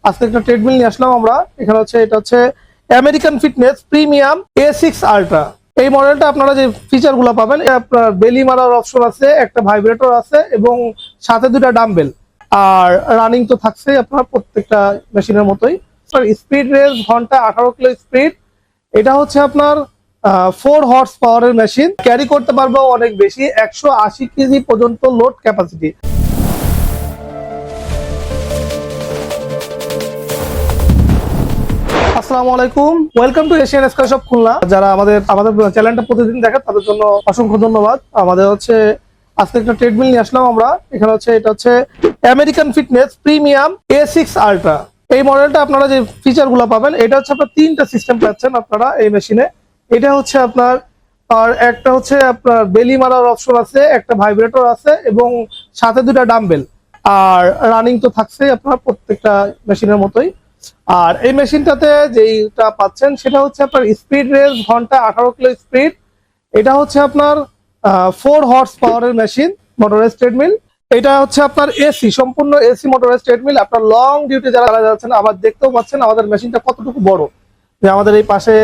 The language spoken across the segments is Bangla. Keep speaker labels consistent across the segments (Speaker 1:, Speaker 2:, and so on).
Speaker 1: আজকে একটা ট্রেডমিল নিয়ে আসলাম আমরা। এখানে হচ্ছে এটা হচ্ছে American fitness premium A6 ultra. এই মডেলটা আপনারা যে ফিচারগুলো পাবেন, আপনার বেলি মারার অপশন আছে, একটা ভাইব্রেটর আছে এবং সাথে দুটা ডাম্বেল। আর রানিং তো থাকছেই আপনার প্রত্যেকটা মেশিনের মতোই। স্পিড রেঞ্জ ঘন্টা 18 কিলো স্পিড। এটা হচ্ছে আপনার 4 হর্স পাওয়ারের মেশিন, ক্যারি করতে পারবে অনেক বেশি, 180 কেজি পর্যন্ত লোড ক্যাপাসিটি। আসসালামু আলাইকুম, welcome to Asian sky shop Khulna. যারা আমাদের চ্যানেলটা প্রতিদিন দেখেন তাদের জন্য অসংখ্য ধন্যবাদ। আমাদের হচ্ছে আজকে একটা ট্রেডমিল নিয়ে আসলাম আমরা। এখানে হচ্ছে এটা হচ্ছে American fitness premium A6 ultra. এই মডেলটা আপনারা যে ফিচারগুলো পাবেন, এটা হচ্ছে আপনার 3টা সিস্টেম পাচ্ছেন আপনারা এই মেশিনে। এটা হচ্ছে আপনার আর একটা হচ্ছে আপনার বেলি মারার অপশন আছে, একটা ভাইব্রেটর আছে এবং সাথে দুটা ডাম্বেল। আর রানিং তো থাকছেই আপনার প্রত্যেকটা মেশিনের মতোই। আর এই মেশিনটাতে যেটা পাচ্ছেন সেটা হচ্ছে আপনার স্পিড রেঞ্জ ঘন্টা 18 কিলো স্পিড। এটা হচ্ছে আপনার 4 হর্স পাওয়ারের মেশিন, মোটরাইজ ট্রেডমিল। এটা হচ্ছে আপনার এসি, সম্পূর্ণ এসি মোটরাইজ ট্রেডমিল। আপনার লং ডিউটি যারা চালা যাচ্ছেন, আবার দেখতেও পাচ্ছেন আমাদের মেশিনটা কতটুকু বড়। যে আমাদের এই পাশে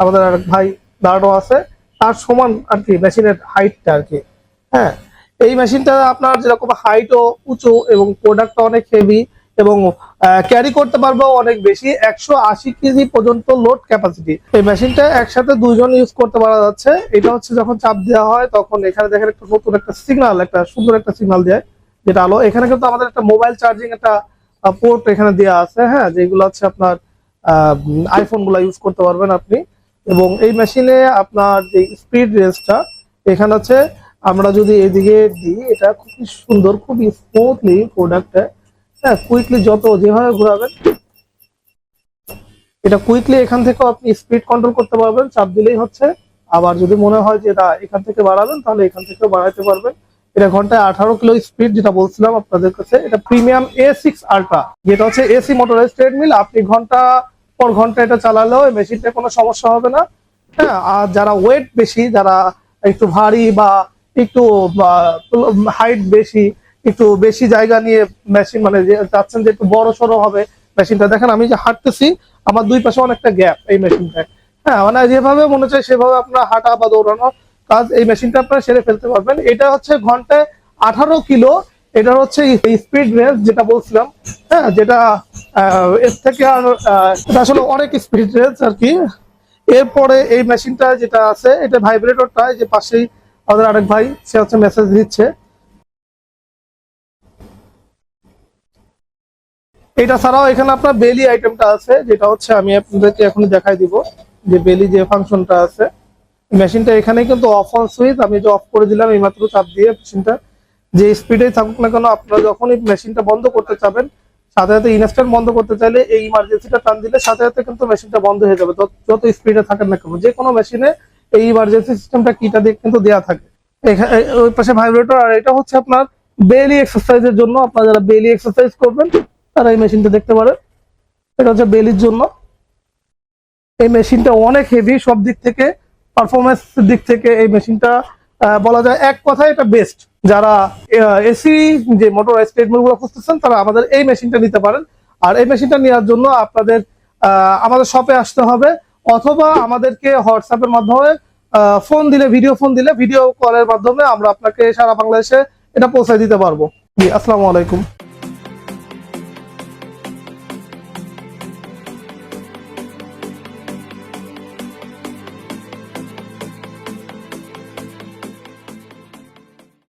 Speaker 1: আমাদের আরেক ভাই দাঁড়ানো আছে, তার সমান আর কি মেশিনের হাইটটা আর কি। হ্যাঁ, এই মেশিনটা আপনার যেরকম হাইটও উঁচু এবং প্রোডাক্টটা অনেক হেভি এবং ক্যারি করতে পারবে অনেক বেশি, 180 কেজি পর্যন্ত লোড ক্যাপাসিটি। এই মেশিনটা একসাথে দুইজন ইউজ করতে পারা যাচ্ছে। এটা হচ্ছে যখন চাপ দেওয়া হয় তখন এখানে দেখেন একটা নতুন একটা সিগন্যাল, একটা সুন্দর একটা সিগন্যাল দেয়, যেটা আলো। এখানে কিন্তু আমাদের একটা মোবাইল চার্জিং একটা পোর্ট এখানে দেওয়া আছে, হ্যাঁ, যেগুলো হচ্ছে আপনার আইফোন গুলা ইউজ করতে পারবেন আপনি। এবং এই মেশিনে আপনার যে স্পিড রেঞ্জটা এখানে হচ্ছে, আমরা যদি এদিকে দিই, এটা খুবই সুন্দর, খুবই স্মুথলি প্রোডাক্টটা, হ্যাঁ, কুইকলি যত যেভাবে ঘোরাবেন এটা কুইকলি এখান থেকে আপনি স্পিড কন্ট্রোল করতে পারবেন, চাপ দিলেই হচ্ছে। আবার যদি মনে হয় যে এটা এখান থেকে বাড়াবেন তাহলে এখান থেকেও বাড়াতে পারবেন। এটা ঘন্টায় 18 কিলো স্পিড, যেটা বলছিলাম আপনাদের কাছে। এটা প্রিমিয়াম A6 আল্ট্রা, যেটা হচ্ছে এসি মোটরাইজ ট্রেডমিল। আপনি ঘন্টা পর ঘন্টা এটা চালালেও এই মেশিনটা কোনো সমস্যা হবে না। হ্যাঁ, আর যারা ওয়েট বেশি, যারা একটু ভারী বা একটু হাইট বেশি, একটু বেশি জায়গা নিয়ে মেশিন মানে চাচ্ছেন যে একটু বড় সড়ো হবে মেশিনটা, দেখেন আমি যে হাঁটতেছি আমার দুই পাশে অনেকটা গ্যাপ এই মেশিনটায়। হ্যাঁ, মানে যেভাবে মনে চায় সেভাবে আপনার হাঁটা বা দৌড়ানো কাজ এই মেশিনটা আপনারা সেরে ফেলতে পারবেন। এটা হচ্ছে ঘন্টায় 18 কিলো। এটা হচ্ছে স্পিড রেঞ্জ যেটা বলছিলাম, হ্যাঁ, যেটা এর থেকে আর এটা আসলে অনেক স্পিড রেঞ্জ আর কি। এরপরে এই মেশিনটা যেটা আছে, এটা ভাইব্রেটরটা যে পাশেই আমাদের আরেক ভাই সে হচ্ছে মেসেজ দিচ্ছে। এটা ছাড়াও এখানে আপনার বেলি আইটেমটা আছে, যেটা হচ্ছে আমি আপনাদেরকে এখন দেখাই দিব। যে বেলি যে ফাংশনটা আছে মেশিনটা, এখানে কিন্তু অফ অন সুইচ, আমি যে অফ করে দিলাম এইমাত্র চাপ দিয়ে, মেশিনটা যে স্পিডে থাকুক না কেন, আপনারা যখনই মেশিনটা বন্ধ করতে চাবেন, সাথে সাথে ইনস্ট্যান্ট বন্ধ করতে চাইলে এই ইমার্জেন্সিটা টান দিলে সাথে সাথে কিন্তু মেশিনটা বন্ধ হয়ে যাবে, যত স্পিডে থাকেন না কেন। যে কোনো মেশিনে এই ইমার্জেন্সি সিস্টেমটা কিটা দিয়ে কিন্তু দেওয়া থাকে। এখানে ওই পাশে ভাইব্রেটর। আর এটা হচ্ছে আপনার বেলি এক্সারসাইজের জন্য, আপনারা যারা বেলি এক্সারসাইজ করবেন তারা এই মেশিনটা দেখতে পারে। এটা হচ্ছে বেলির জন্য। এই মেশিনটা অনেক হেভি, সব দিক থেকে পারফরমেন্স দিক থেকে এই মেশিনটা বলা যায় এক কথায় এটা বেস্ট। যারা এসি যে মোটরাইজ ট্রেডমিল গুলো খুঁজতেছেন তারা আমাদের এই মেশিনটা নিতে পারেন। আর এই মেশিনটা নেওয়ার জন্য আপনাদের আমাদের শপে আসতে হবে, অথবা আমাদেরকে হোয়াটসঅ্যাপের মাধ্যমে ফোন দিলে, ভিডিও কলের মাধ্যমে আমরা আপনাকে সারা বাংলাদেশে এটা পৌঁছে দিতে পারবো। জি, আসসালামু আলাইকুম।